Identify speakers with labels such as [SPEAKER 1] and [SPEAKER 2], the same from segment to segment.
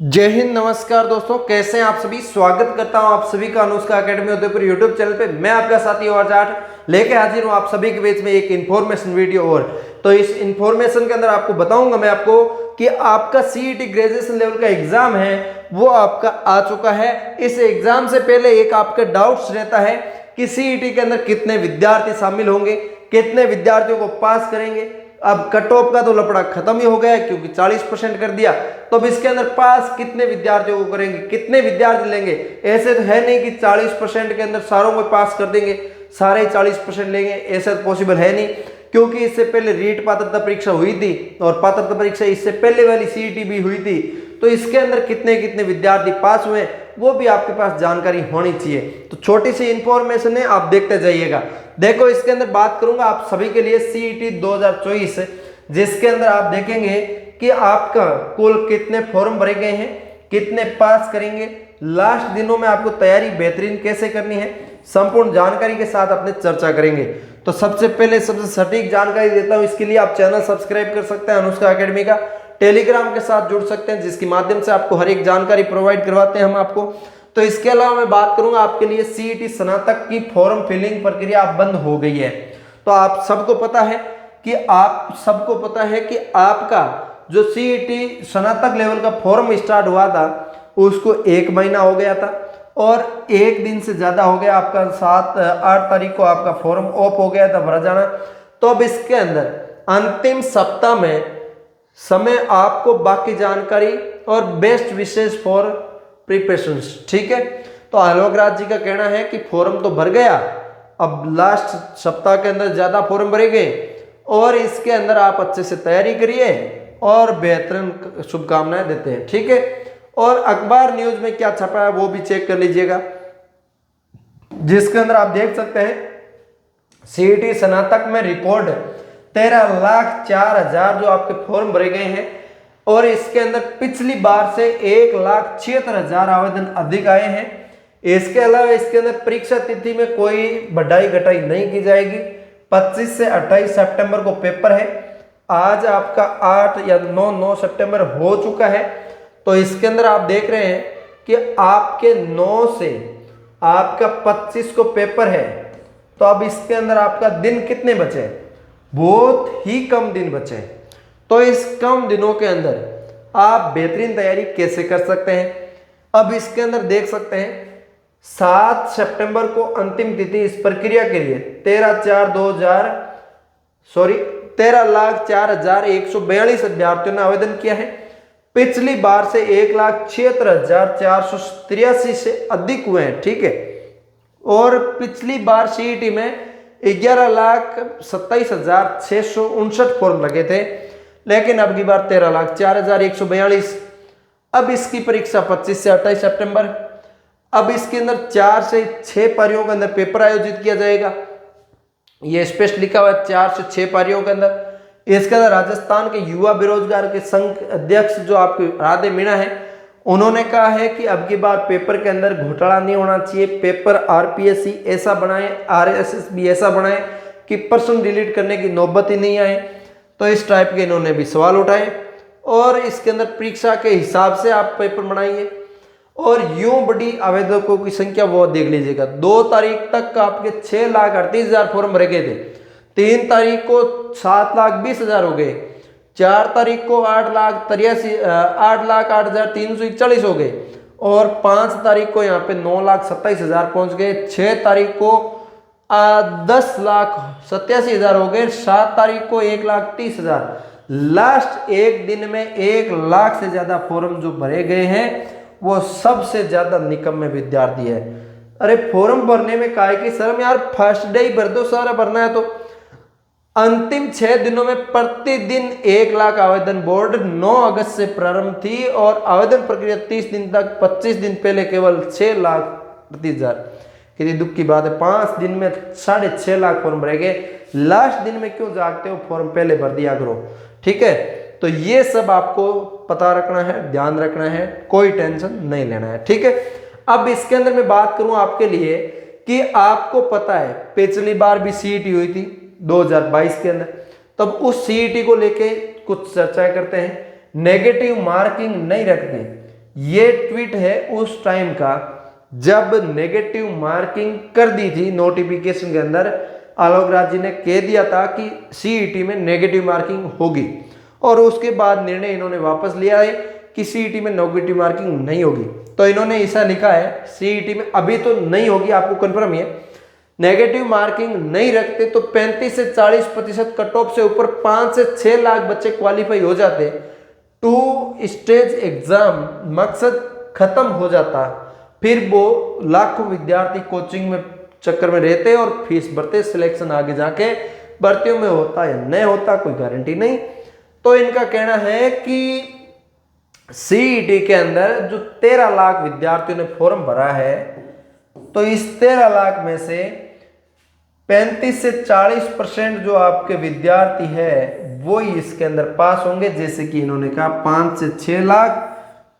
[SPEAKER 1] जय हिंद, नमस्कार दोस्तों, कैसे हैं आप सभी। स्वागत करता हूं आप सभी का Anushka academy Udaipur YouTube channel पे। मैं आपका साथी और जाट लेके हाजिर हूं आप सभी के बीच में एक इन्फॉर्मेशन वीडियो। और तो इस इन्फॉर्मेशन के अंदर आपको बताऊंगा मैं आपको कि आपका सीईटी ग्रेजुएशन लेवल का एग्जाम है वो आपका आ चुका है। इस एग्जाम से पहले एक आपका डाउट्स रहता है कि सीईटी के अंदर कितने विद्यार्थी शामिल होंगे, कितने विद्यार्थियों को पास करेंगे। अब कट ऑफ का तो लफड़ा खत्म ही हो गया है क्योंकि 40% कर दिया, तो अब इसके अंदर पास कितने विद्यार्थियों को करेंगे, कितने विद्यार्थी लेंगे। ऐसे तो है नहीं कि 40% के अंदर सारों को पास कर देंगे, सारे 40% लेंगे, ऐसा तो पॉसिबल है नहीं। क्योंकि इससे पहले रीट पात्रता परीक्षा हुई थी और पात्रता परीक्षा इससे पहले वाली सीईटी भी हुई थी, तो इसके अंदर कितने कितने विद्यार्थी पास हुए वो भी आपके पास जानकारी होनी चाहिए। तो छोटी सी इंफॉर्मेशन है, आप देखते जाइएगा। देखो, इसके अंदर बात करूंगा आप सभी के लिए सीईटी 2024, जिसके अंदर आप देखेंगे कि आपका कुल कितने फॉर्म भरे गए हैं, कितने पास करेंगे, लास्ट दिनों में आपको तैयारी बेहतरीन कैसे करनी है, संपूर्ण जानकारी के साथ अपने चर्चा करेंगे। तो सबसे पहले सबसे सटीक जानकारी देता हूं, इसके लिए आप चैनल सब्सक्राइब कर सकते हैं अनुष्का एकेडमी का, टेलीग्राम के साथ जुड़ सकते हैं जिसके माध्यम से आपको हर एक जानकारी प्रोवाइड करवाते हैं हम आपको। तो इसके अलावा मैं बात करूंगा आपके लिए सीईटी स्नातक की फॉर्म फिलिंग प्रक्रिया बंद हो गई है। तो आप सबको पता है कि आपका जो सीईटी स्नातक लेवल का फॉर्म स्टार्ट हुआ था उसको 1 महीना हो गया था और 1 दिन से ज्यादा हो गया। आपका 7-8 तारीख को आपका फॉर्म ओप हो गया था भरा जाना। तो अब इसके अंदर अंतिम सप्ताह में समय आपको बाकी जानकारी और बेस्ट विशेष फॉर प्रिपरेशंस, ठीक है। तो आलोक राज जी का कहना है कि फॉर्म तो भर गया, अब लास्ट सप्ताह के अंदर ज्यादा फॉर्म भरे गए और इसके अंदर आप अच्छे से तैयारी करिए और बेहतरीन शुभकामनाएं देते हैं, ठीक है। और अखबार न्यूज में क्या छपा है वो भी चेक कर लीजिएगा, जिसके अंदर आप देख सकते हैं सीईटी स्नातक में रिकॉर्ड 13,04,000 जो आपके फॉर्म भरे गए हैं और इसके अंदर पिछली बार से 1,76,000 आवेदन अधिक आए हैं। इसके अलावा इसके अंदर परीक्षा तिथि में कोई बढ़ाई घटाई नहीं की जाएगी। 25 से 28 सितंबर को पेपर है। आज आपका 8 या 9 सितंबर हो चुका है। तो इसके अंदर आप देख रहे हैं कि आपके 9 से आपका 25 को पेपर है। तो अब इसके अंदर आपका दिन कितने बचे, बहुत ही कम दिन बचे। तो इस कम दिनों के अंदर आप बेहतरीन तैयारी कैसे कर सकते हैं। अब इसके अंदर देख सकते हैं 7 सितंबर को अंतिम तिथि इस प्रक्रिया के लिए 13,04,142 अभ्यर्थियों ने आवेदन किया है। पिछली बार से 1,76,483 से अधिक हुए हैं, ठीक है। और पिछली बार सीईटी में 11,27,659 फॉर्म लगे थे, लेकिन अब की बार 13,04,142। अब इसकी परीक्षा 25 से 28 सितंबर। अब इसके अंदर 4 से 6 पारियों के अंदर पेपर आयोजित किया जाएगा। ये स्पष्ट लिखा हुआ है 4 से 6 पारियों के अंदर। इसके अंदर राजस्थान के युवा बेरोजगार के संघ अध्यक्ष जो आपके राधे मीणा है, उन्होंने कहा है कि अब की बार पेपर के अंदर घोटाला नहीं होना चाहिए। पेपर आरपीएससी ऐसा बनाए, आरएसएस भी ऐसा बनाए कि प्रश्न डिलीट करने की नौबत ही नहीं आए। तो इस टाइप के इन्होंने भी सवाल उठाए और इसके अंदर परीक्षा के हिसाब से आप पेपर बनाइए। और यूं बड़ी आवेदकों की संख्या वो देख लीजिएगा, 2 तारीख तक आपके 6,38,000 फॉर्म भरे गए थे, 3 तारीख को 7,20,000 हो गए, 4 तारीख को 8,08,341 हो गए और 5 तारीख को यहाँ पे 9,27,000 पहुंच गए, 6 तारीख को 10,87,000 हो गए, 7 तारीख को 1,30,000। लास्ट एक दिन में 1 लाख से ज्यादा फॉर्म जो भरे गए हैं वो सबसे ज्यादा निकम्मे विद्यार्थी है। अरे फॉर्म भरने में काहे की शर्म यार, फर्स्ट डे ही भर दो, सारा भरना है तो। अंतिम 6 दिनों में प्रतिदिन 1 लाख आवेदन बोर्ड 9 अगस्त से प्रारंभ थी और आवेदन प्रक्रिया 30 दिन तक। 25 दिन पहले केवल 6,38,000। कितनी दुख की बात है, 5 दिन में 6.5 लाख फॉर्म भरे गए। लास्ट दिन में क्यों जागते हो, फॉर्म पहले भर दिया करो, ठीक है। तो ये सब आपको पता रखना है, ध्यान रखना है, कोई टेंशन नहीं लेना है, ठीक है। अब इसके अंदर मैं बात करूं आपके लिए कि आपको पता है पिछली बार भी सीईटी हुई थी 2022 के अंदर, तब उस सीईटी को लेके कुछ चर्चाएं करते हैं। नेगेटिव मार्किंग नहीं रखनी, ये ट्वीट है उस टाइम का जब नेगेटिव मार्किंग कर दी थी नोटिफिकेशन के अंदर। आलोक राज जी ने कह दिया था कि सीईटी में नेगेटिव मार्किंग होगी, और उसके बाद निर्णय इन्होंने वापस लिया है कि सीईटी में नेगेटिव मार्किंग नहीं होगी। तो इन्होंने ऐसा लिखा है सीईटी में अभी तो नहीं होगी, आपको कंफर्म है। नेगेटिव मार्किंग नहीं रखते तो 35 से 40% कट ऑफ से ऊपर 5 से 6 लाख बच्चे क्वालिफाई हो जाते। 2 स्टेज एग्जाम मकसद खत्म हो जाता, फिर वो लाखों विद्यार्थी कोचिंग में चक्कर में रहते और फीस भरते, सिलेक्शन आगे जाके भर्तियों में होता या नहीं होता कोई गारंटी नहीं। तो इनका कहना है कि सीईटी के अंदर जो 13 लाख विद्यार्थियों ने फॉर्म भरा है, तो इस 13 लाख में से 35 से 40% जो आपके विद्यार्थी है वो ही इसके अंदर पास होंगे। जैसे कि इन्होंने कहा 5 से 6 लाख,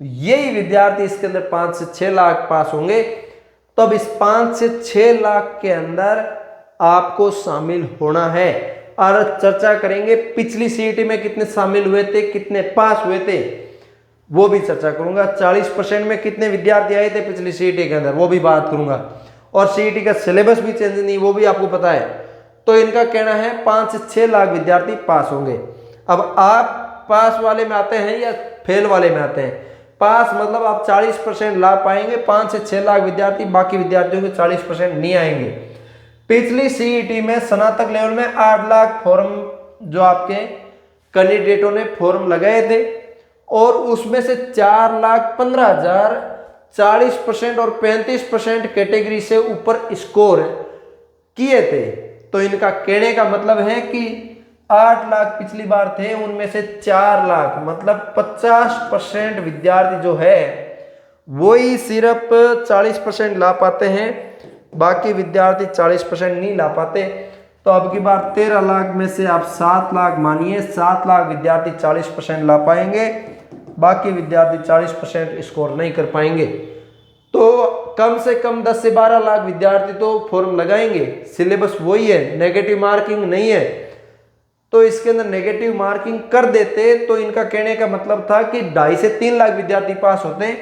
[SPEAKER 1] यही विद्यार्थी इसके अंदर 5 से 6 लाख पास होंगे। तो अब इस 5 से 6 लाख के अंदर आपको शामिल होना है। और चर्चा करेंगे पिछली सीईटी में कितने शामिल हुए थे, कितने पास हुए थे, वो भी चर्चा करूंगा। 40% में कितने विद्यार्थी आए थे पिछली सीईटी के अंदर, वो भी बात करूंगा। और सीईटी का सिलेबस भी चेंज नहीं, वो भी आपको पता है। तो इनका कहना है 5 से 6 लाख विद्यार्थी पास होंगे। अब आप पास वाले में आते हैं या फेल वाले में आते हैं? पास मतलब आप 40% ला पाएंगे, 5 से 6 लाख विद्यार्थी, बाकी विद्यार्थियों के 40% नहीं आएंगे। पिछली सीईटी में स्नातक लेवल में 8 लाख फॉर्म जो आपके कैंडिडेटों ने फॉर्म लगाए थे, और उसमें से 4,15,000 40% और 35% कैटेगरी से ऊपर स्कोर किए थे। तो इनका कहने का मतलब है कि 8 लाख पिछली बार थे, उनमें से 4 लाख मतलब 50% विद्यार्थी जो है वही सिर्फ 40% ला पाते हैं, बाकी विद्यार्थी 40% नहीं ला पाते। तो अब की बार 13 लाख में से आप 7 लाख मानिए, 7 लाख विद्यार्थी 40% ला पाएंगे, बाकी विद्यार्थी 40% स्कोर नहीं कर पाएंगे। तो कम से कम 10 से 12 लाख विद्यार्थी तो फॉर्म लगाएंगे। सिलेबस वही है, नेगेटिव मार्किंग नहीं है। तो इसके अंदर नेगेटिव मार्किंग कर देते तो इनका कहने का मतलब था कि 2.5 से 3 लाख विद्यार्थी पास होते।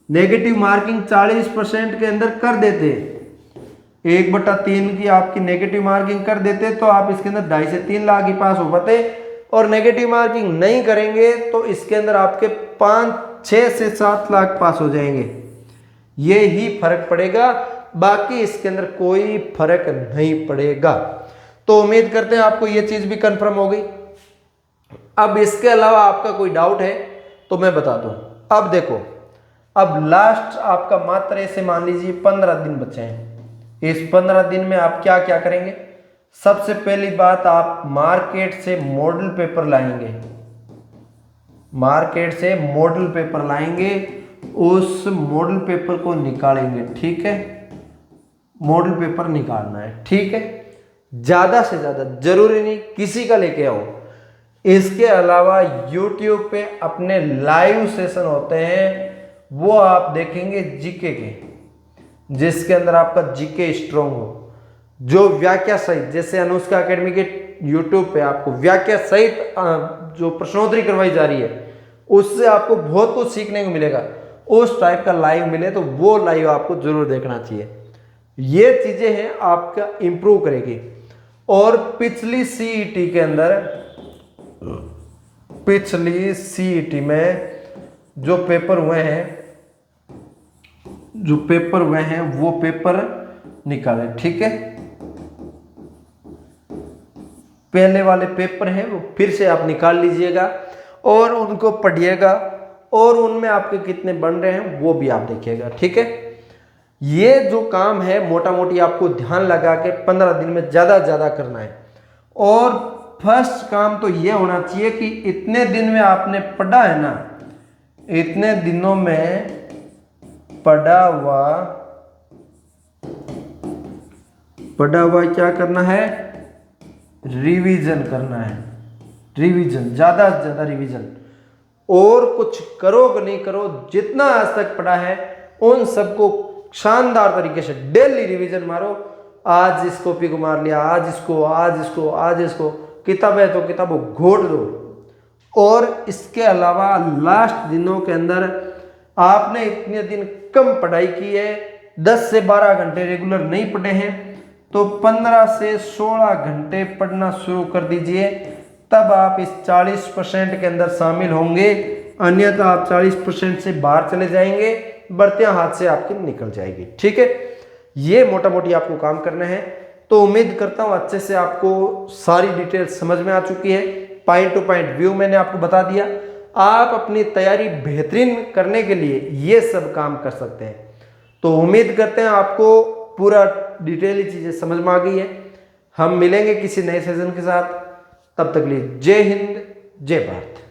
[SPEAKER 1] नेगेटिव मार्किंग 40% के अंदर कर देते, 1/3 की आपकी नेगेटिव मार्किंग कर देते, तो आप इसके अंदर 2.5 से 3 लाख ही पास हो पाते। और नेगेटिव मार्किंग नहीं करेंगे तो इसके अंदर आपके 6 से 7 लाख पास हो जाएंगे। ये ही फर्क पड़ेगा, बाकी इसके अंदर कोई फर्क नहीं पड़ेगा। तो उम्मीद करते हैं आपको ये चीज भी कंफर्म हो गई। अब इसके अलावा आपका कोई डाउट है तो मैं बता दूं। अब देखो, अब लास्ट आपका मात्र ऐसे मान लीजिए 15 दिन बचे हैं। इस 15 दिन में आप क्या क्या करेंगे? सबसे पहली बात, आप मार्केट से मॉडल पेपर लाएंगे। मार्केट से मॉडल पेपर लाएंगे, उस मॉडल पेपर को निकालेंगे। ठीक है, मॉडल पेपर निकालना है। ठीक है, ज्यादा से ज्यादा, जरूरी नहीं किसी का लेके आओ। इसके अलावा YouTube पे अपने लाइव सेशन होते हैं, वो आप देखेंगे जीके के, जिसके अंदर आपका जीके स्ट्रॉन्ग हो, जो व्याख्या सहित, जैसे अनुष्का एकेडमी के YouTube पे आपको व्याख्या सहित जो प्रश्नोत्तरी करवाई जा रही है, उससे आपको बहुत कुछ सीखने को मिलेगा। उस टाइप का लाइव मिले तो वो लाइव आपको जरूर देखना चाहिए। ये चीजें हैं आपका इंप्रूव करेगी। और पिछली सीईटी के अंदर, पिछली सीईटी में जो पेपर हुए हैं वो पेपर निकाले। ठीक है, पहले वाले पेपर हैं वो फिर से आप निकाल लीजिएगा और उनको पढ़िएगा, और उनमें आपके कितने बन रहे हैं वो भी आप देखिएगा। ठीक है, ये जो काम है मोटा मोटी आपको ध्यान लगा के 15 दिन में ज्यादा ज्यादा करना है। और फर्स्ट काम तो ये होना चाहिए कि इतने दिन में आपने पढ़ा है ना, इतने दिनों में पढ़ा हुआ क्या करना है? रिवीजन करना है। रिवीजन, ज्यादा से ज्यादा रिवीजन। और कुछ करो कि नहीं करो, जितना आज तक पढ़ा है उन सबको शानदार तरीके से डेली रिवीजन मारो। आज इस कॉपी को मार लिया, आज इसको, किताब है तो किताबों घोट दो। और इसके अलावा लास्ट दिनों के अंदर आपने इतने दिन कम पढ़ाई की है, 10 से 12 घंटे रेगुलर नहीं पढ़े हैं, तो 15 से 16 घंटे पढ़ना शुरू कर दीजिए, तब आप इस 40% के अंदर शामिल होंगे। अन्यथा आप 40% से बाहर चले जाएंगे, बढ़तियां हाथ से आपकी निकल जाएगी। ठीक है, ये मोटा मोटी आपको काम करना है। तो उम्मीद करता हूं अच्छे से आपको सारी डिटेल समझ में आ चुकी है। पॉइंट टू पॉइंट व्यू मैंने आपको बता दिया। आप अपनी तैयारी बेहतरीन करने के लिए ये सब काम कर सकते हैं। तो उम्मीद करते हैं आपको पूरा डिटेल चीजें समझ में आ गई है। हम मिलेंगे किसी नए सेशन के साथ, तब तक के लिए जय हिंद, जय भारत।